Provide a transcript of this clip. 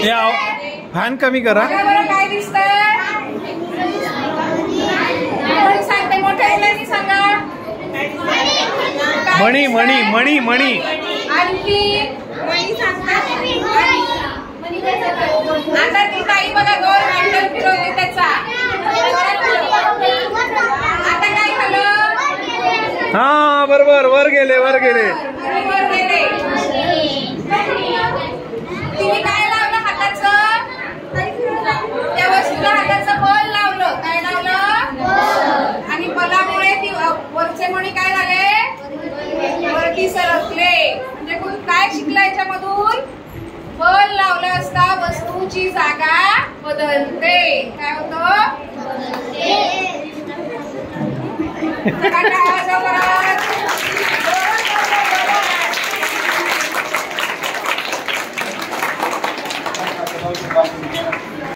Fan कमी करा. काय दिसतंय सांगते मोठ्या मुलांनी सांगा. मणी मणी मणी मणी आणखी मणी सांगतात. आता ती ताई बघा गोल हँडल फिरवते त्याचा. आता काय झालं. हा बरोबर वर गेले वर गेले. तिने काय लावलं हाताचं. त्या वस्तूला हाताचं बल लावलं. काय लावलं. आणि बलामुळे ती वरचे मणी काय झाले वरती सरकले. म्हणजे काय शिकलं याच्यामधून. बल लावलं असता वस्तूची जागा बदलते. काय होतं.